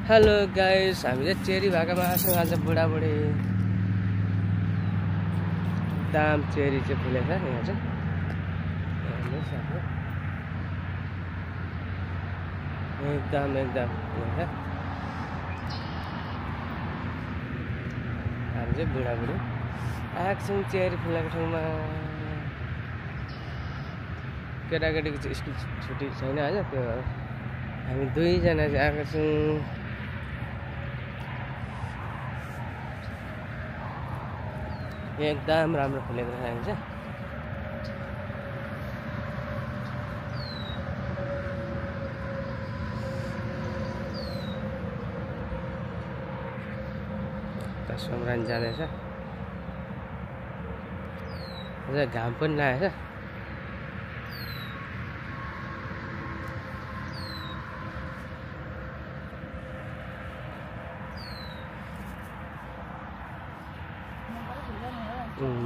Hello guys, हामी चाहिँ cherry भाकामा आछौँ। आज बुढाबुढी दाम चेरी चाहिँ फुलेको छ यहाँ चाहिँ। हेर्नुहोस् अब एकदम फुलेको छ। हामी चाहिँ बुढाबुढी आएको छौँ चेरी फुलेको ठाउँमा। केटाकेटीको चाहिँ स्कुल छुट्टी छैन आज, त्यो हामी दुईजना चाहिँ आएको छौँ। एकदम राम्रो फुलेको रहेछ चाहिँ। सोमरान जाँदैछ। अझ घाम पनि लागेछ।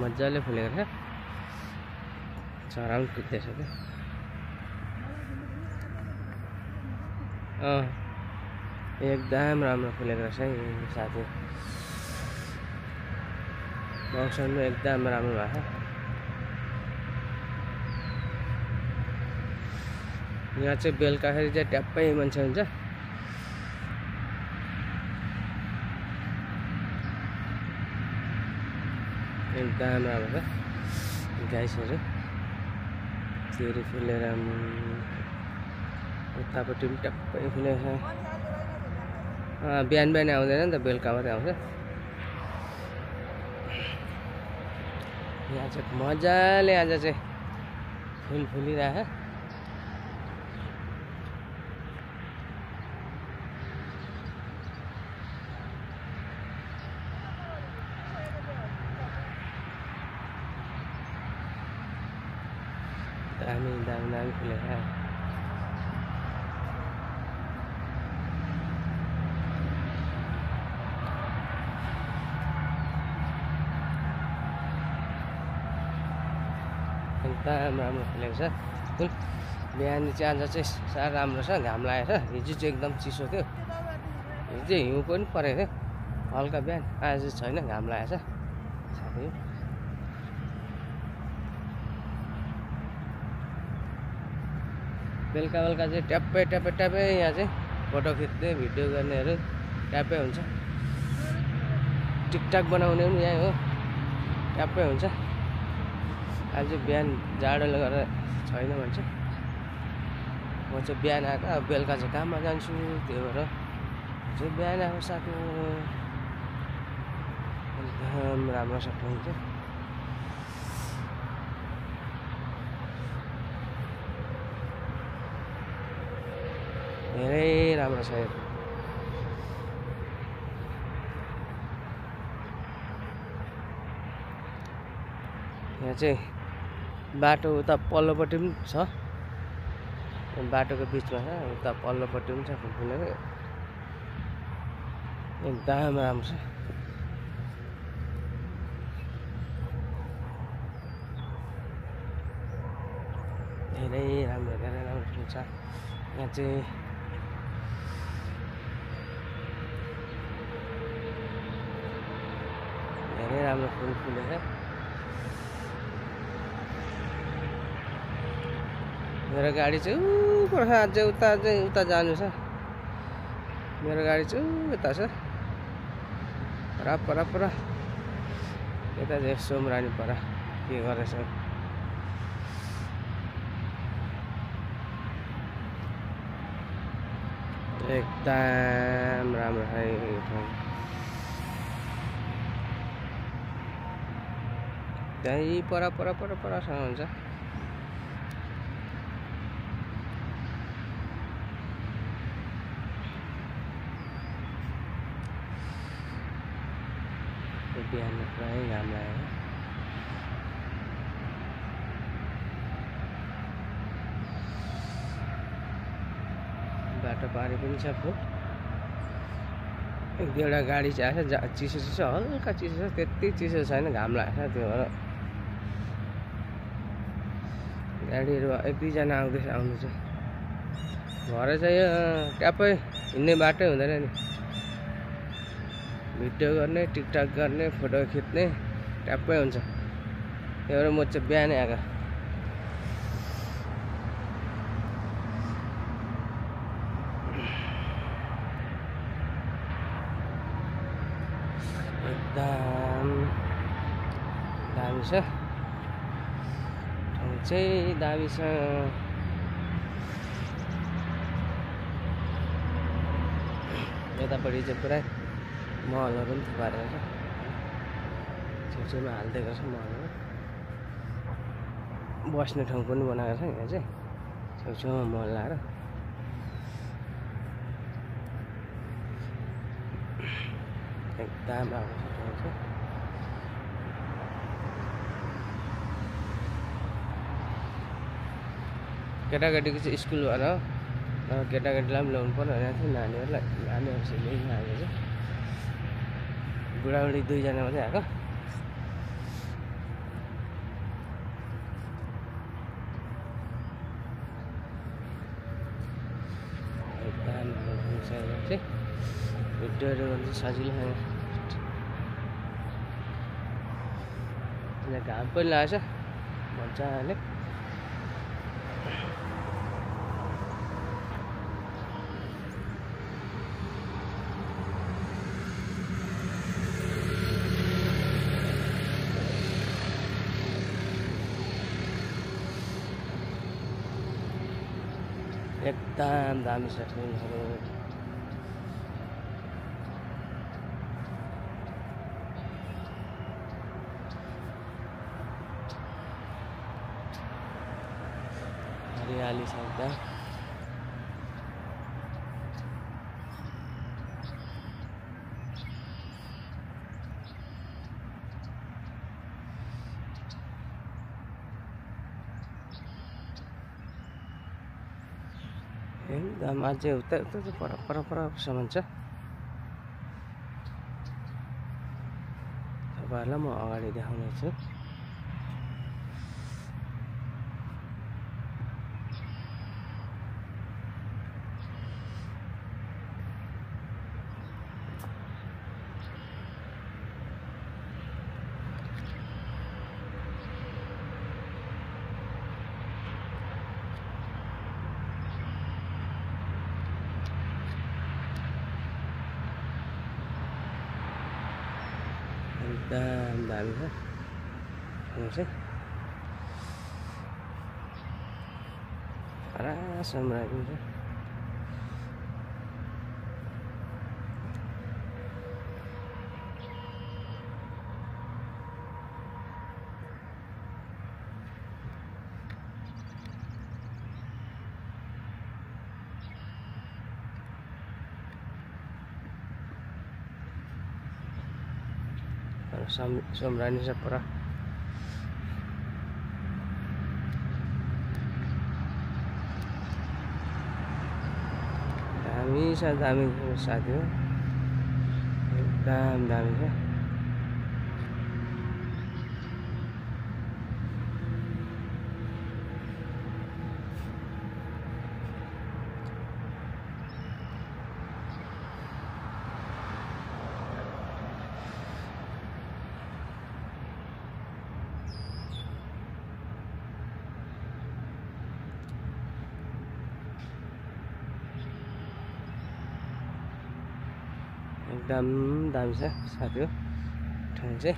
मजाले फुलेको छ। चरा पनि कुद्दैछ क्या। एकदम राम्रो फुलेको रहेछ है साथी। मौसम एकदम राम्रो भएको छ। यहाँ चाहिँ बेलुकाखेरि चाहिँ ट्याप्पै मान्छे हुन्छ। एकदम राम्रो छ। गाइसहरू चेरी फुलेर उतापट्टि पनि ट्याप्पै फुलेको छ। बिहान बिहान आउँदैन नि त, बेलुका मात्रै आउँछ। यहाँ चाहिँ मजाले आज चाहिँ फुल फुलिरहेको छ। दामी फुलेको छ। एकदम राम्रो फुलेको छ फुल। बिहान चाहिँ आज चाहिँ साह्रो राम्रो छ। घाम लागेको छ। हिजो चाहिँ एकदम चिसो थियो। हिजो चाहिँ हिउँ पनि परेको थियो हल्का बिहान। आज चाहिँ छैन, घाम लागेको छ साथी। बेलुका चाहिँ ट्याप्पै यहाँ चाहिँ फोटो खिच्दै भिडियो गर्नेहरू ट्याप्पै हुन्छ। टिकटक बनाउने पनि यहीँ हो, ट्याप्पै हुन्छ। आज बिहान जाडोले गर्दा छैन भन्छ। म चाहिँ बिहान आएको, अब बेलुका चाहिँ काममा जान्छु। त्यो भएर चाहिँ बिहान आएको साथी। एकदम राम्रो छ ठाउँ चाहिँ। धेरै राम्रो छ। यहाँ चाहिँ बाटो उता पल्लोपट्टि पनि छ। बाटोको बिचमा छ, उता पल्लोपट्टि पनि छ फुल फुलेको। एकदम राम्रो छ। धेरै राम्रो फुल छ। यहाँ चाहिँ धेरै राम्रो फुल फुलेको छ। मेरो गाडी चाहिँ अझै उता जानु छ। मेरो गाडी चाहिँ उता छ पर यता चाहिँ सोमरानी पर के गरेछ। एकदम राम्रो है यो ठाउँ। त्यही परसँग हुन्छ। बिहान पुरै घाम लागेको। बाटो पारी पनि छ फुल। एक दुईवटा गाडी चाहिँ आएछ। चिसो हल्का चिसो छ, त्यति चिसो छैन, घाम लागेको छ। त्यो भएर गाडीहरू एक दुईजना आउनु चाहिँ भरे चाहिँ यो ट्याप्पै हिँड्ने बाटै हुँदैन नि। भिडियो गर्ने टिकटक गर्ने फोटो खिच्ने ट्याप्पै हुन्छ। त्यही भएर म चाहिँ बिहानै आएको। एकदम दामी छ ठाउँ चाहिँ दामी छ। यतापट्टि चाहिँ पुरै महलहरू पनि थुपारेको छ। छेउछेउमा हालिदिएको छ महलहरू। बस्ने ठाउँ पनि बनाएको छ यहाँ चाहिँ छेउछेउमा महल लाएर। एकदम राम्रो छ ठाउँ चाहिँ। केटाकेटीको चाहिँ स्कुल भएर केटाकेटीलाई पनि ल्याउनु पर्यो भनेको थियो। नानीहरूलाई नानीहरूसँग लिन आएको चाहिँ बुढाबुढी 2 जना मात्रै आएको। एकदम हुन्छ यहाँ चाहिँ भिडियोहरू गर्नु चाहिँ सजिलो छ। यहाँ घाम पनि लागेको छ मजाले। एकदम दामी छ ठाउँहरू। हरियाली छ एकदम। एकदम अझै उता उता चाहिँ परसम्म छ। तपाईँहरूलाई म अगाडि देखाउने छु। एकदम दामी छ ठाउँ चाहिँ। आरामसँग राखिन्छ। Sombrani sa pura. Dami sa dami sa atin. Dami sa. एकदम दामी छ साथी हो ठाउँ चाहिँ।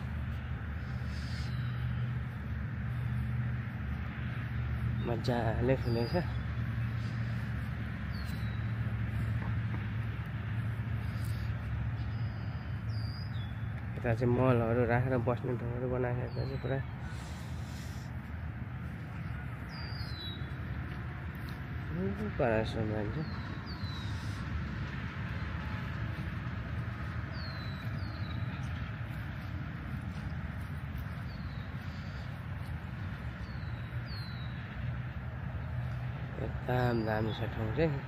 मजाले फुलेको छ। यता चाहिँ मलहरू राखेर बस्ने ठाउँहरू बनाएको छ चाहिँ पुरा। परासो मान्छ। एकदम दामी छ ठाउँ चाहिँ।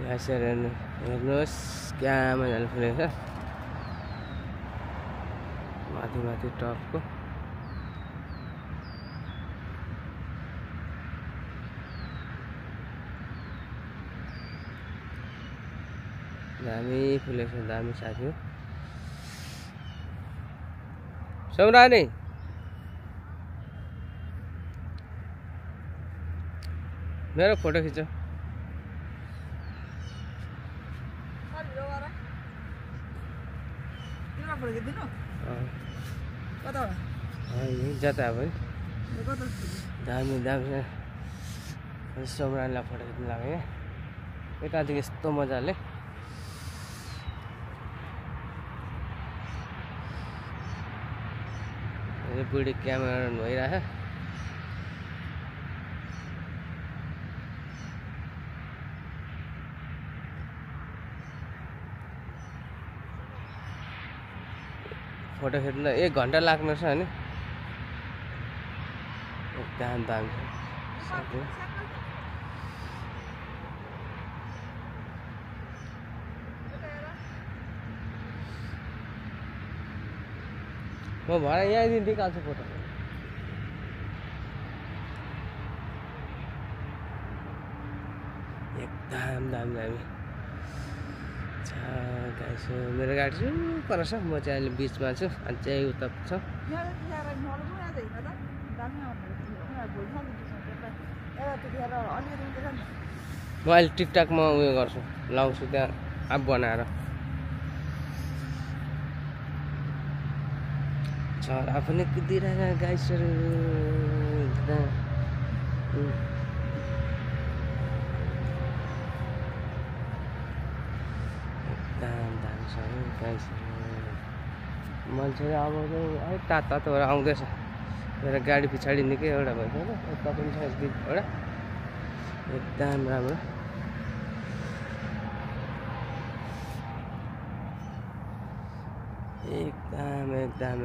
गाइसहरु हेर्नुहोस् क्या मजाले फुलेको छ माथि माथि टपको दामी फुलेको छ दामी साथी हो सम्रानी मेरो फोटो खिच्छ जता अब दामी दामी सम्रानीलाई फोटो खिच्नु लाग्यो क्या यतादेखि यस्तो मजाले बुढी क्यामेरा भइरहेछ फोटो खिच्न 1 घन्टा लाग्ने छ नि एकदम दामी छ म भरे यहीँदेखि निकाल्छु फोटो एकदम दामी दामी गाइस मेरो गाडी चाहिँ पर छ म चाहिँ अहिले बिचमा छु अनि चाहिँ उता छ म अहिले टिकटकमा उयो गर्छु लाउँछु त्यहाँ एप बनाएर चरा पनि कुदिरहेको गाइसहरु मान्छे अब है तातो आउँदैछ मेरो गाडी पछाडि निकै एउटा भएछ होइन यता पनि छ एउटा एकदम राम्रो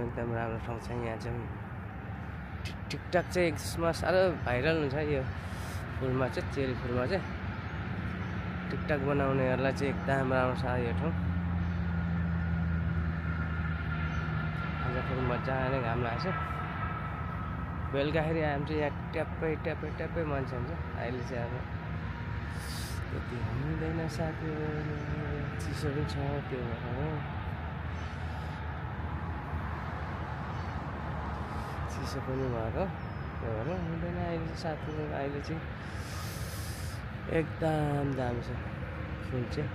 एकदम राम्रो ठाउँ छ यहाँ चाहिँ टिकटक चाहिँ यसमा साह्रो भाइरल हुन्छ यो फुलमा चाहिँ चेरी फुलमा चाहिँ टिकटक बनाउनेहरूलाई चाहिँ एकदम राम्रो छ यो ठाउँ आज फेरि मजाले घाम लाग्छ बेलुकाखेरि आयो भने चाहिँ यहाँ ट्याप्पै मान्छे हुन्छ अहिले चाहिँ अब त्यति हुँदैन साथी चिसो पनि छ त्यो भएर चिसो पनि भएर त्यो भएर हुँदैन अहिले चाहिँ साथी अहिले चाहिँ एकदम दामी छ फुल चाहिँ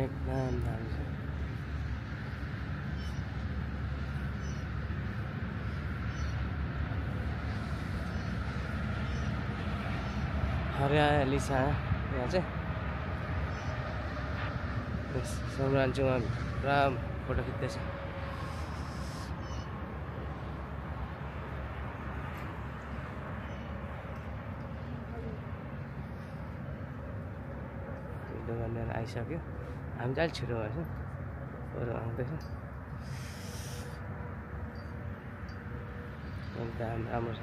एकदम दामी छ हरियाली छ यहाँ चाहिँ सम्रानीमा पुरा फोटो खिच्दैछ दोकानदार आइसक्यो हामी चाहिँ छिटो भएछ अरू आउँदैछ एकदम राम्रो छ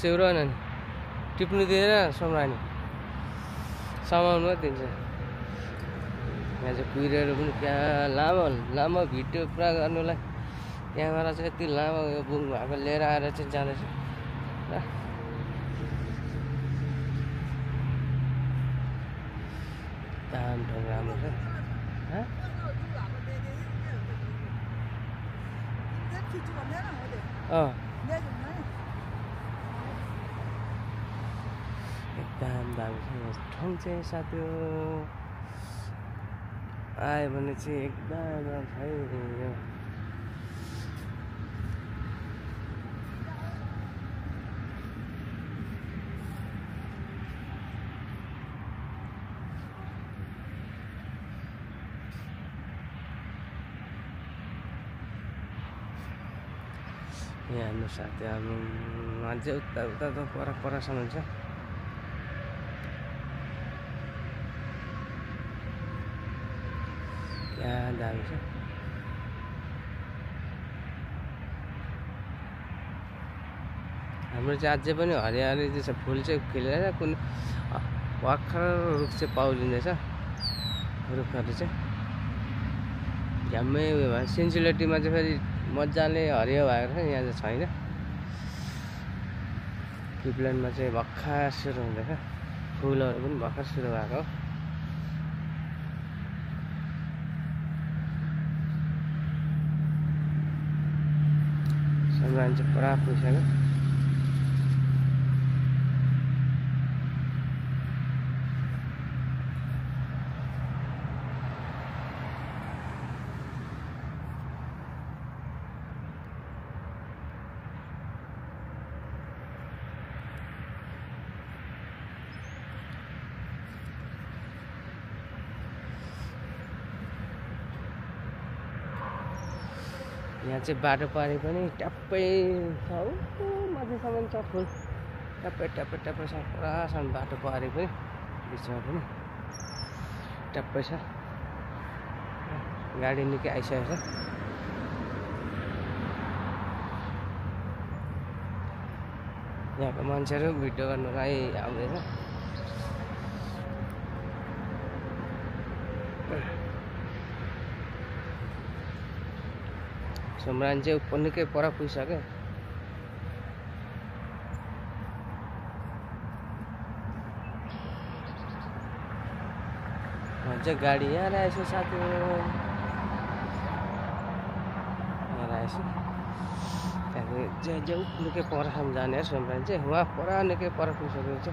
सेउरो नि टिप्नु दिँदैन सम्रानी सामान मात्रै दिन्छ यहाँ चाहिँ कुहिरेहरू पनि क्या लामो भिडियो पुरा गर्नुलाई क्यामेरा चाहिँ यति लामो यो बुङ भएको लिएर आएर चाहिँ जाँदैछ दाम ठाउँ राम्रो छ एकदम दामी छ ठाउँ चाहिँ साथी आयो भने चाहिँ एकदम राम्रो छ है यहाँ हेर्नु साथी अझै उता उता त परसम्म छ। यहाँ दामी छ। हाम्रो चाहिँ अझै पनि हरियाली चाहिँ छ, फुल चाहिँ खिलेर कुन भर्खर रुख चाहिँ पाउलिँदैछ। रुखहरू चाहिँ झ्याम्मै उयो भयो। सिन्सिलिटीमा चाहिँ फेरि मजाले हरियो भएको छ, यहाँ चाहिँ छैन। क्लिभल्यान्डमा चाहिँ भर्खर सुरु हुँदैछ, फुलहरू पनि भर्खर सुरु भएको हो। सम्मान चाहिँ पुरा पुगिसक्यो। यहाँ चाहिँ बाटो पारि पनि ट्याप्पै छ, माथिसम्म छ फुल, ट्याप्पै ट्याप्पै ट्याप्पै छ। पुरासम्म बाटो पारि पनि बिचमा पनि ट्याप्पै छ। गाडी निकै आइसकेको छ। यहाँको मान्छेहरू भिडियो गर्नलाई आउँदैछ। सम्रान चाहिँ उप निकै पर पुगिसक्यो। चाहिँ गाडी यहाँ आएछ साथी, यहाँ आएछ। त्यहाँदेखि चाहिँ निकै परसम्म जाने सम्रान चाहिँ उहाँ पर निकै पर पुगिसकेको छ।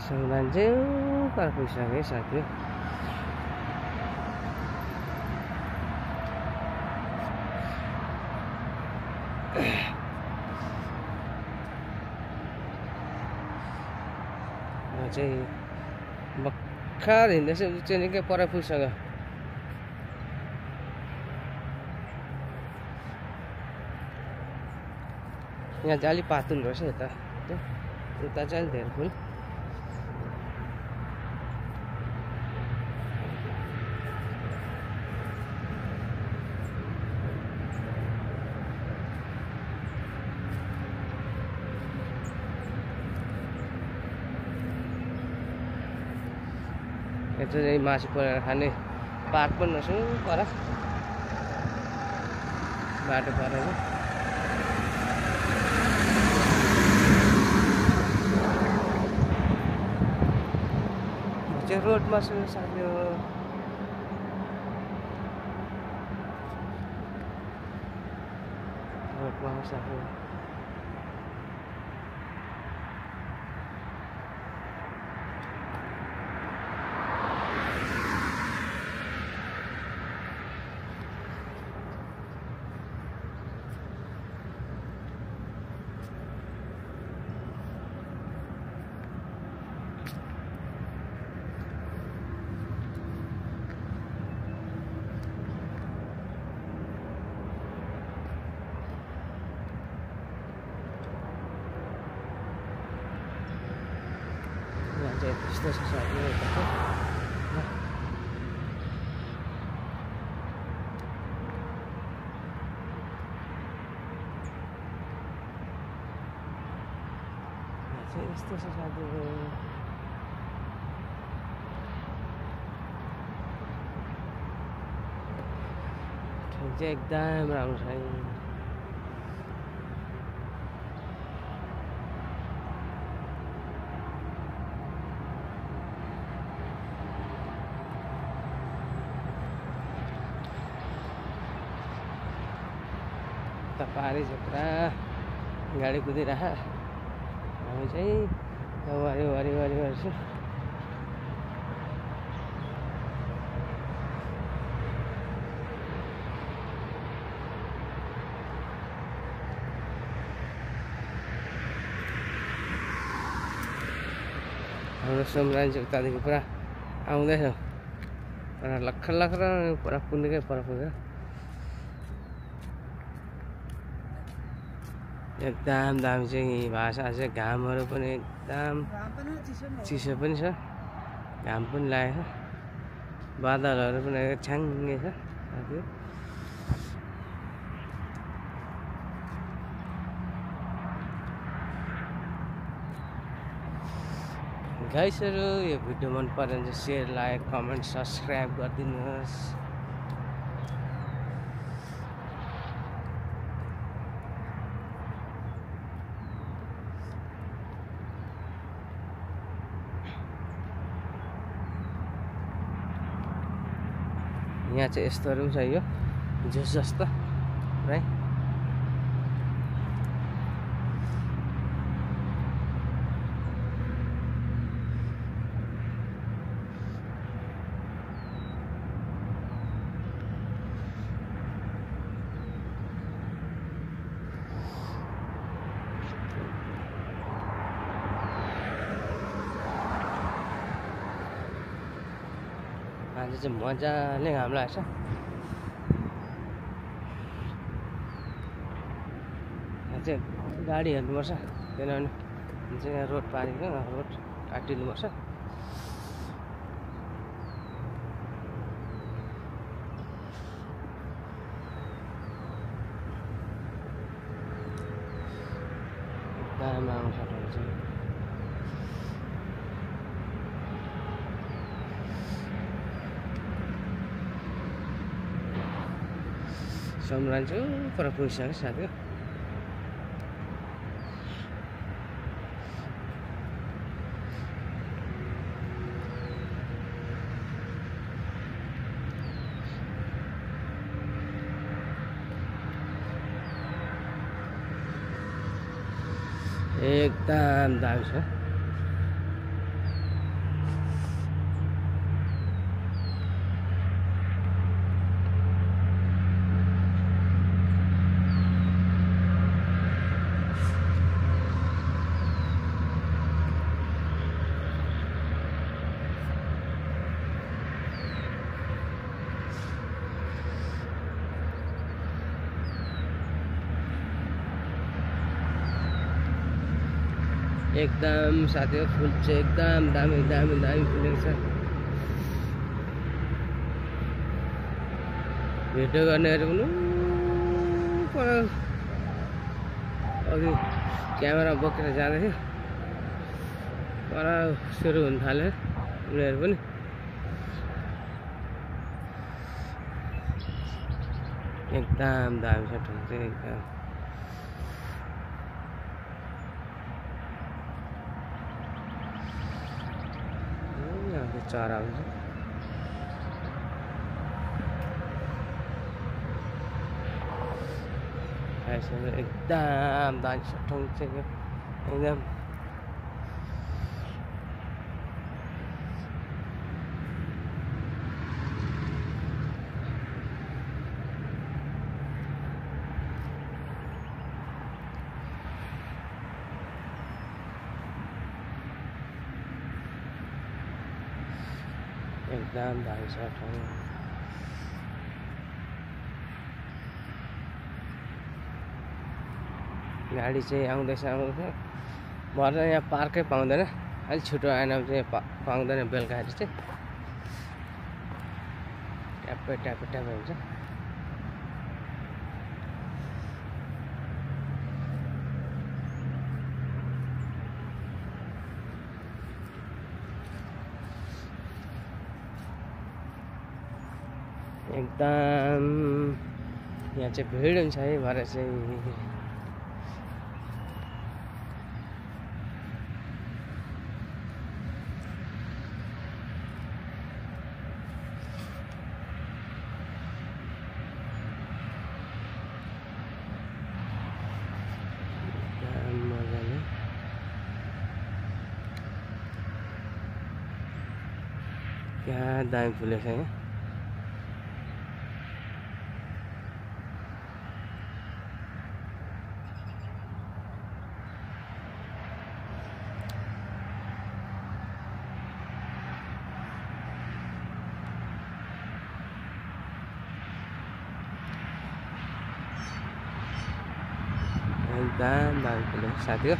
सम्रान चाहिँ पर पुगिसक्यो साथी। चाहिँ भर्खर हिँड्दैछ, चाहिँ निकै पर पुगिसक्यो। यहाँ चाहिँ अलिक पातुल रहेछ, यता चाहिँ अलिक धेरै फुल। यता चाहिँ मासु परेर खाने पार्क पनि रहेछ पर बाटो परेर। चाहिँ रोडमा छु साथी हो। रोडमा साथी हो। त्यस्तो छ साथी यताको। यस्तो छ साथी। चाहिँ एकदम राम्रो छ। पारी चाहिँ पुरा गाडी कुदिरह, हामी चाहिँ वरि वरि वरि गर्छु। हाम्रो सोमरानी उतादेखि पुरा आउँदैछ पुरा लखर लखर पुरा पुगेकै पर पुगेर एकदम दामी चाहिँ भाषा चाहिँ घामहरू पनि एकदम चिसो पनि छ घाम पनि लागेको छ बादलहरू पनि छ्याङ्गे छ साथी गाइसहरू यो भिडियो मन पऱ्यो भने शेयर लाइक कमेन्ट सब्सक्राइब गरिदिनुहोस् यहाँ चाहिँ यस्तोहरू पनि छ यो जुस जस्तो है आज चाहिँ मजाले घाम लाग्छ यहाँ चाहिँ गाडी हेर्नुपर्छ किनभने चाहिँ यहाँ रोड पारेको रोड काटिदिनुपर्छ दाम आउँछ चाहिँ सोमरानी चाहिँ पर पुगिसक्यो साथी एकदम दामी छ एकदम साथी फुल चाहिँ एकदम दामी दामी दामी फुलेको छ भिडियो गर्नेहरू पनि अघि क्यामेरा बोकेर जाँदै थियो पर सुरु हुन थाल्यो उनीहरू पनि एकदम दामी छ ठाउँ चाहिँ एकदम चरा हुन्छ एकदम दामी छ ठाउँ चाहिँ एकदम एकदम दामी छ ठाउँ गाडी चाहिँ आउँदैछ भर्न यहाँ पार्कै पाउँदैन अलिक छिटो आएन भने चाहिँ पाउँदैन बेलुकाहरू चाहिँ ट्याप्पै ट्याप्पै ट्याप्पै हुन्छ एकदम यहाँ चाहिँ भिड हुन्छ है भरे चाहिँ मजाले क्या दामी फुलेको छ यहाँ घाम भएको साथी हो।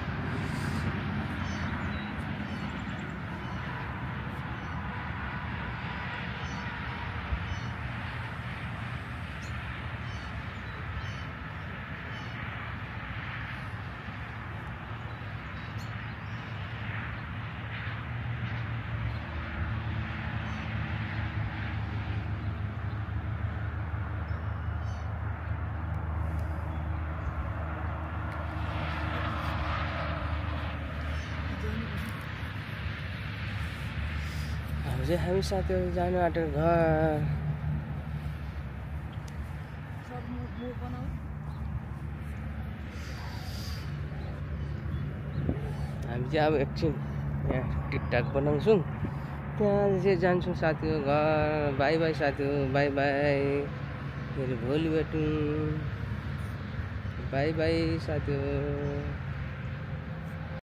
हामी साथीहरू जानु आँटेको घर। हामी चाहिँ अब एकछिन यहाँ टिकटक बनाउँछौँ, त्यहाँ चाहिँ जान्छौँ साथीहरू घर। बाई बाई साथीहरू, बाई बाई, फेरि भोलि भेटौँ। बाई बाई साथीहरू।